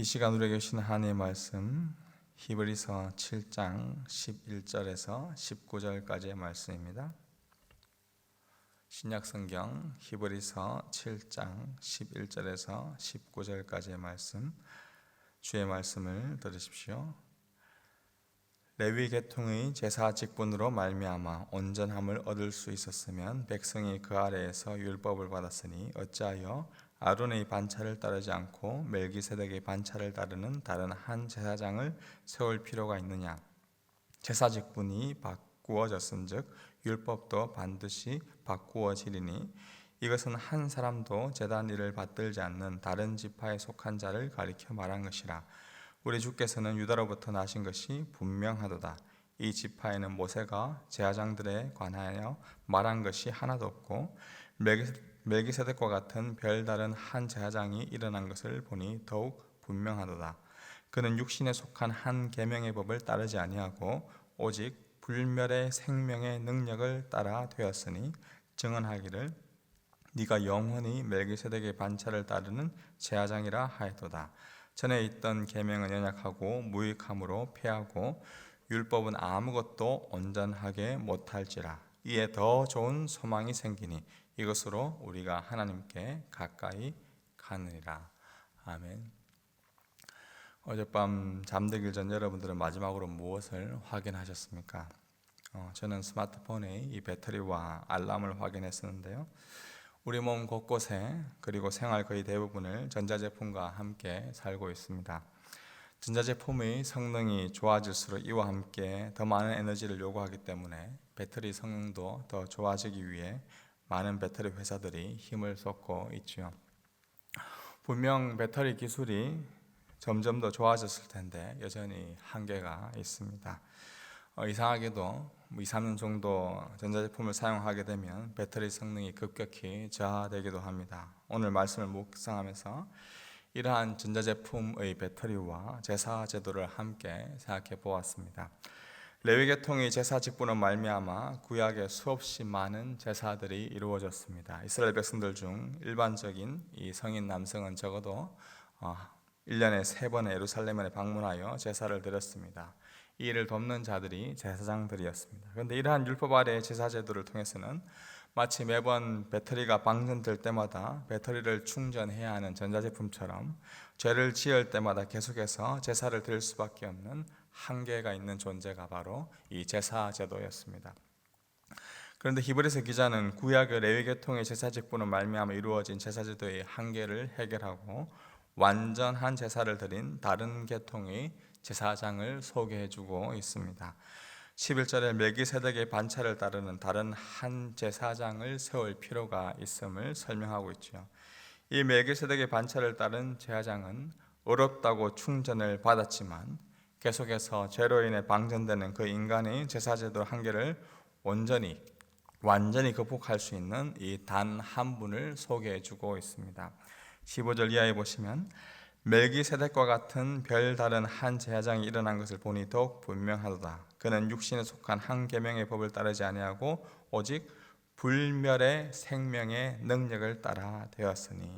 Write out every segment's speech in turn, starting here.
이 시간 우리에게 주신 하나님의 말씀 히브리서 7장 11절에서 19절까지의 말씀입니다. 신약성경 히브리서 7장 11절에서 19절까지의 말씀, 주의 말씀을 들으십시오. 레위 계통의 제사 직분으로 말미암아 온전함을 얻을 수 있었으면 백성이 그 아래에서 율법을 받았으니 어찌하여 아론의 반차를 따르지 않고 멜기세덱의 반차를 따르는 다른 한 제사장을 세울 필요가 있느냐? 제사 직분이 바꾸어졌은즉 율법도 반드시 바꾸어지리니 이것은 한 사람도 제단 일을 받들지 않는 다른 지파에 속한 자를 가리켜 말한 것이라. 우리 주께서는 유다로부터 나신 것이 분명하도다. 이 지파에는 모세가 제사장들에 관하여 말한 것이 하나도 없고 멜기세덱과 같은 별다른 한 제사장이 일어난 것을 보니 더욱 분명하도다. 그는 육신에 속한 한 계명의 법을 따르지 아니하고 오직 불멸의 생명의 능력을 따라 되었으니 증언하기를 네가 영원히 멜기세덱의 반차를 따르는 제사장이라 하였도다. 전에 있던 계명은 연약하고 무익함으로 폐하고 율법은 아무것도 온전하게 못할지라. 이에 더 좋은 소망이 생기니 이것으로 우리가 하나님께 가까이 가느니라. 아멘. 어젯밤 잠들기 전 여러분들은 마지막으로 무엇을 확인하셨습니까? 저는 스마트폰의 이 배터리와 알람을 확인했었는데요. 우리 몸 곳곳에 그리고 생활 거의 대부분을 전자제품과 함께 살고 있습니다. 전자제품의 성능이 좋아질수록 이와 함께 더 많은 에너지를 요구하기 때문에 배터리 성능도 더 좋아지기 위해 많은 배터리 회사들이 힘을 쏟고 있지요. 분명 배터리 기술이 점점 더 좋아졌을 텐데 여전히 한계가 있습니다. 이상하게도 2-3년 정도 전자제품을 사용하게 되면 배터리 성능이 급격히 저하되기도 합니다. 오늘 말씀을 묵상하면서 이러한 전자제품의 배터리와 제사 제도를 함께 생각해 보았습니다. 레위 계통의 제사 직분으로 말미암아 구약에 수없이 많은 제사들이 이루어졌습니다. 이스라엘 백성들 중 일반적인 이 성인 남성은 적어도 1년에 3번 예루살렘에 방문하여 제사를 드렸습니다. 이 일을 돕는 자들이 제사장들이었습니다. 그런데 이러한 율법 아래의 제사 제도를 통해서는 마치 매번 배터리가 방전될 때마다 배터리를 충전해야 하는 전자제품처럼 죄를 지을 때마다 계속해서 제사를 드릴 수밖에 없는 한계가 있는 존재가 바로 이 제사 제도였습니다. 그런데 히브리서 기자는 구약의 레위 계통의 제사 직분으로 말미암아 이루어진 제사 제도의 한계를 해결하고 완전한 제사를 드린 다른 계통의 제사장을 소개해주고 있습니다. 11절에 멜기세덱의 반차를 따르는 다른 한 제사장을 세울 필요가 있음을 설명하고 있죠. 이 멜기세덱의 반차를 따른 제사장은 어렵다고 충전을 받았지만 계속해서 죄로 인해 방전되는 그 인간의 제사제도 한계를 완전히 극복할 수 있는 이 단 한 분을 소개해주고 있습니다. 15절 이하에 보시면 멜기세덱과 같은 별다른 한 제사장이 일어난 것을 보니 더욱 분명하도다. 그는 육신에 속한 한 계명의 법을 따르지 아니하고 오직 불멸의 생명의 능력을 따라 되었으니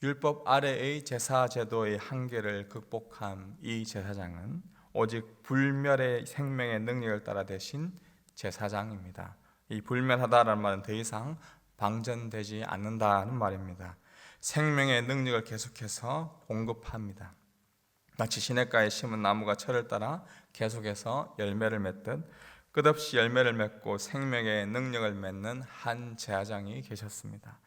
율법 아래의 제사 제도의 한계를 극복한 이 제사장은 오직 불멸의 생명의 능력을 따라 되신 제사장입니다. 이 불멸하다라는 말은 더 이상 방전되지 않는다는 말입니다. 생명의 능력을 계속해서 공급합니다. 마치 시냇가에 심은 나무가 철을 따라 계속해서 열매를 맺듯 끝없이 열매를 맺고 생명의 능력을 맺는 한 제사장이 계셨습니다.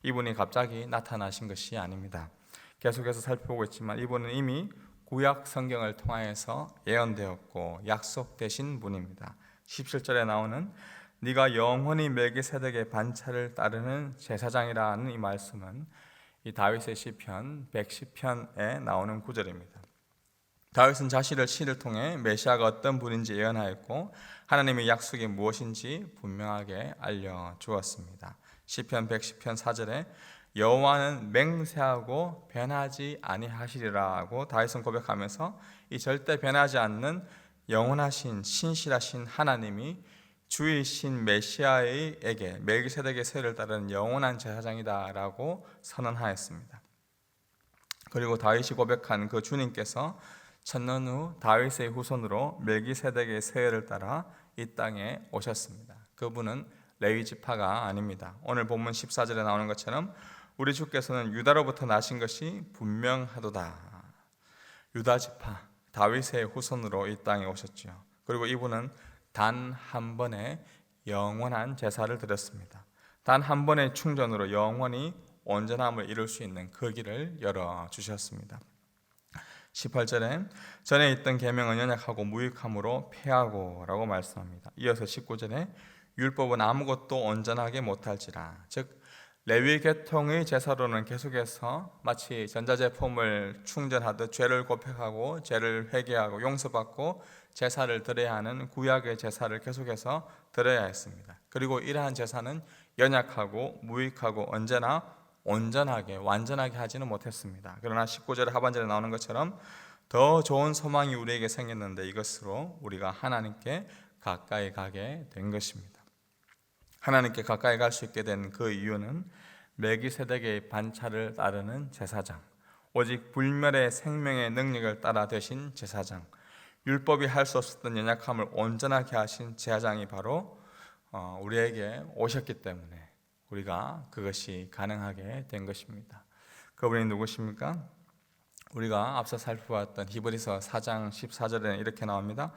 이분이 갑자기 나타나신 것이 아닙니다. 계속해서 살펴보고 있지만 이분은 이미 구약 성경을 통하여서 예언되었고 약속되신 분입니다. 17절에 나오는 네가 영원히 멜기세덱의 반차를 따르는 제사장이라는 이 말씀은 이 다윗의 시편 110편에 나오는 구절입니다. 다윗은 자신의 시를 통해 메시아가 어떤 분인지 예언하였고 하나님의 약속이 무엇인지 분명하게 알려주었습니다. 시편 110편 4절에 여호와는 맹세하고 변하지 아니하시리라고 다윗은 고백하면서 이 절대 변하지 않는 영원하신 신실하신 하나님이 주이신 메시아에게 멜기세덱의 세를 따르는 영원한 제사장이다라고 선언하였습니다. 그리고 다윗이 고백한 그 주님께서 천년 후 다윗의 후손으로 멜기세덱의 세례를 따라 이 땅에 오셨습니다. 그분은 레위 지파가 아닙니다. 오늘 본문 14절에 나오는 것처럼 우리 주께서는 유다로부터 나신 것이 분명하도다. 유다 지파 다윗의 후손으로 이 땅에 오셨죠. 그리고 이분은 단 한 번의 영원한 제사를 드렸습니다. 단 한 번의 충전으로 영원히 온전함을 이룰 수 있는 그 길을 열어주셨습니다. 18절에 전에 있던 계명은 연약하고 무익함으로 폐하고 라고 말씀합니다. 이어서 19절에 율법은 아무것도 온전하게 못할지라. 즉 레위 계통의 제사로는 계속해서 마치 전자제품을 충전하듯 죄를 고백하고 죄를 회개하고 용서받고 제사를 드려야 하는 구약의 제사를 계속해서 드려야 했습니다. 그리고 이러한 제사는 연약하고 무익하고 언제나 온전하게 완전하게 하지는 못했습니다. 그러나 19절 하반절에 나오는 것처럼 더 좋은 소망이 우리에게 생겼는데 이것으로 우리가 하나님께 가까이 가게 된 것입니다. 하나님께 가까이 갈 수 있게 된 그 이유는 멜기세덱의 반차를 따르는 제사장, 오직 불멸의 생명의 능력을 따라 되신 제사장, 율법이 할 수 없었던 연약함을 온전하게 하신 제사장이 바로 우리에게 오셨기 때문에 우리가 그것이 가능하게 된 것입니다. 그분이 누구십니까? 우리가 앞서 살펴봤던 히브리서 4장 14절에는 이렇게 나옵니다.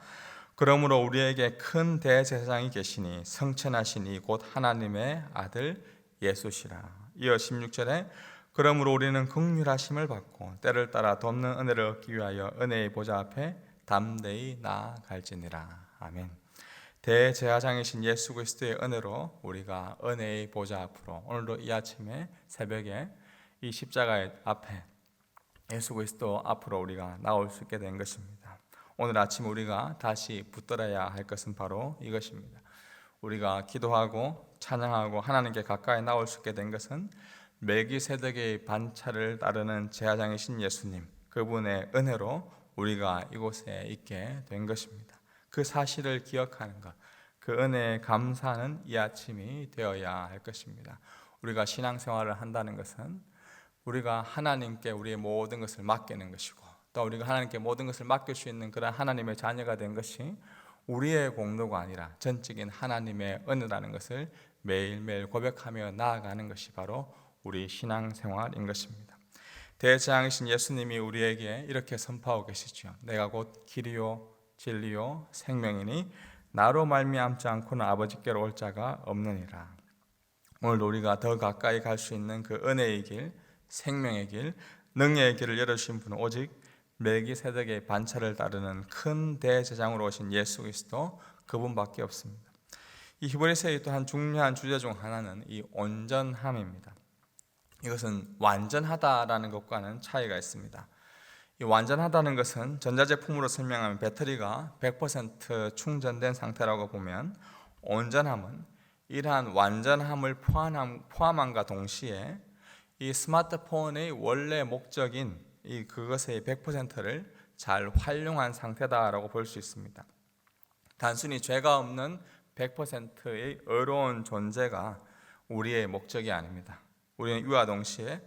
그러므로 우리에게 큰 대제사장이 계시니 성천하신 이 곧 하나님의 아들 예수시라. 이어 16절에 그러므로 우리는 긍휼하심을 받고 때를 따라 돕는 은혜를 얻기 위하여 은혜의 보좌 앞에 담대히 나아갈지니라. 아멘. 대제사장이신 예수 그리스도의 은혜로 우리가 은혜의 보좌 앞으로 오늘도 이 아침에 새벽에 이 십자가의 앞에 예수 그리스도 앞으로 우리가 나올 수 있게 된 것입니다. 오늘 아침 우리가 다시 붙들어야 할 것은 바로 이것입니다. 우리가 기도하고 찬양하고 하나님께 가까이 나올 수 있게 된 것은 멜기세덱의 반차를 따르는 제사장이신 예수님, 그분의 은혜로 우리가 이곳에 있게 된 것입니다. 그 사실을 기억하는 것, 그 은혜에 감사하는 이 아침이 되어야 할 것입니다. 우리가 신앙생활을 한다는 것은 우리가 하나님께 우리의 모든 것을 맡기는 것이고, 또 우리가 하나님께 모든 것을 맡길 수 있는 그런 하나님의 자녀가 된 것이 우리의 공로가 아니라 전적인 하나님의 은혜라는 것을 매일매일 고백하며 나아가는 것이 바로 우리 신앙생활인 것입니다. 대제사장이신 예수님이 우리에게 이렇게 선포하고 계시죠. 내가 곧 길이요 진리요 생명이니 나로 말미암지 않고는 아버지께로 올 자가 없느니라. 오늘도 우리가 더 가까이 갈 수 있는 그 은혜의 길, 생명의 길, 능력의 길을 열어주신 분은 오직 멜기세덱의 반차를 따르는 큰 대제사장으로 오신 예수 그리스도 그분밖에 없습니다. 이 히브리서의 또 한 중요한 주제 중 하나는 이 온전함입니다. 이것은 완전하다라는 것과는 차이가 있습니다. 이 완전하다는 것은 전자제품으로 설명하면 배터리가 100% 충전된 상태라고 보면, 온전함은 이러한 완전함을 포함함과 동시에 이 스마트폰의 원래 목적인 그것의 100%를 잘 활용한 상태다라고 볼 수 있습니다. 단순히 죄가 없는 100%의 의로운 존재가 우리의 목적이 아닙니다. 우리는 이와 동시에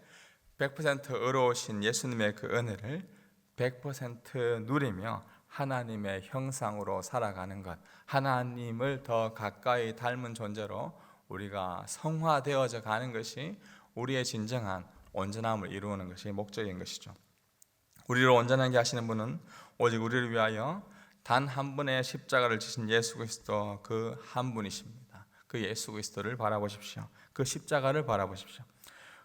100% 의로우신 예수님의 그 은혜를 100% 누리며 하나님의 형상으로 살아가는 것, 하나님을 더 가까이 닮은 존재로 우리가 성화되어져 가는 것이 우리의 진정한 온전함을 이루는 것이 목적인 것이죠. 우리를 온전하게 하시는 분은 오직 우리를 위하여 단 한 분의 십자가를 지신 예수 그리스도 그 한 분이십니다. 그 예수 그리스도를 바라보십시오. 그 십자가를 바라보십시오.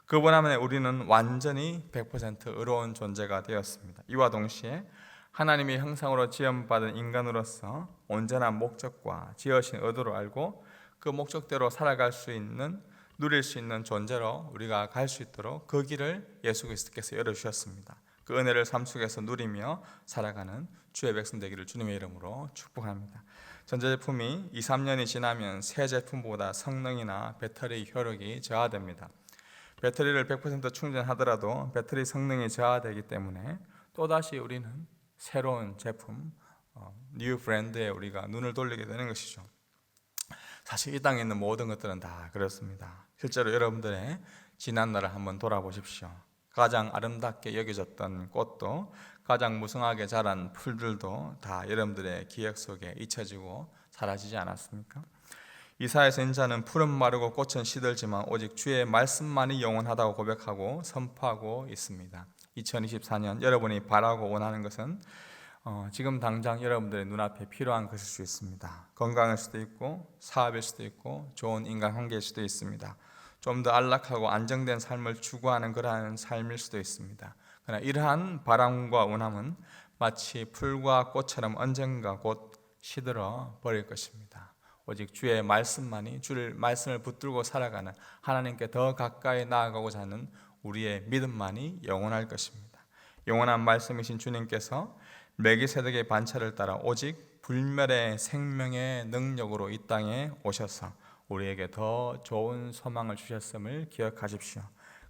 그분 안에 우리는 완전히 100% 의로운 존재가 되었습니다. 이와 동시에 하나님의 형상으로 지음받은 인간으로서 온전한 목적과 지으신 의도를 알고 그 목적대로 살아갈 수 있는, 누릴 수 있는 존재로 우리가 갈 수 있도록 그 길을 예수 그리스도께서 열어주셨습니다. 그 은혜를 삶 속에서 누리며 살아가는 주의 백성 되기를 주님의 이름으로 축복합니다. 전자제품이 2-3년이 지나면 새 제품보다 성능이나 배터리 효력이 저하됩니다. 배터리를 100% 충전하더라도 배터리 성능이 저하되기 때문에 또다시 우리는 새로운 제품, 뉴 브랜드에 우리가 눈을 돌리게 되는 것이죠. 사실 이 땅에 있는 모든 것들은 다 그렇습니다. 실제로 여러분들의 지난 날을 한번 돌아보십시오. 가장 아름답게 여겨졌던 꽃도, 가장 무성하게 자란 풀들도 다 여러분들의 기억 속에 잊혀지고 사라지지 않았습니까? 이사야서 인자는 풀은 마르고 꽃은 시들지만 오직 주의 말씀만이 영원하다고 고백하고 선포하고 있습니다. 2024년 여러분이 바라고 원하는 것은 지금 당장 여러분들의 눈앞에 필요한 것일 수 있습니다. 건강일 수도 있고 사업일 수도 있고 좋은 인간관계일 수도 있습니다. 좀 더 안락하고 안정된 삶을 추구하는 그러한 삶일 수도 있습니다. 그러나 이러한 바람과 원함은 마치 풀과 꽃처럼 언젠가 곧 시들어 버릴 것입니다. 오직 주의 말씀만이, 주를 말씀을 붙들고 살아가는, 하나님께 더 가까이 나아가고자 하는 우리의 믿음만이 영원할 것입니다. 영원한 말씀이신 주님께서 멜기세덱의 반차를 따라 오직 불멸의 생명의 능력으로 이 땅에 오셔서 우리에게 더 좋은 소망을 주셨음을 기억하십시오.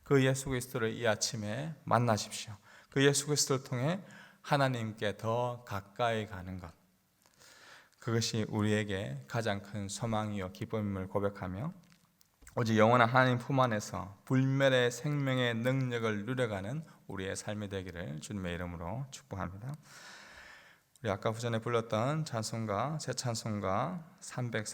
그 예수 그리스도를 이 아침에 만나십시오. 그 예수 그리스도를 통해 하나님께 더 가까이 가는 것, 그것이 우리에게 가장 큰 소망이요 기쁨임을 고백하며 오직 영원한 하나님 품 안에서 불멸의 생명의 능력을 누려가는 우리의 삶이 되기를 주님의 이름으로 축복합니다. 우리 아까 후전에 불렀던 찬송가, 새 찬송가 304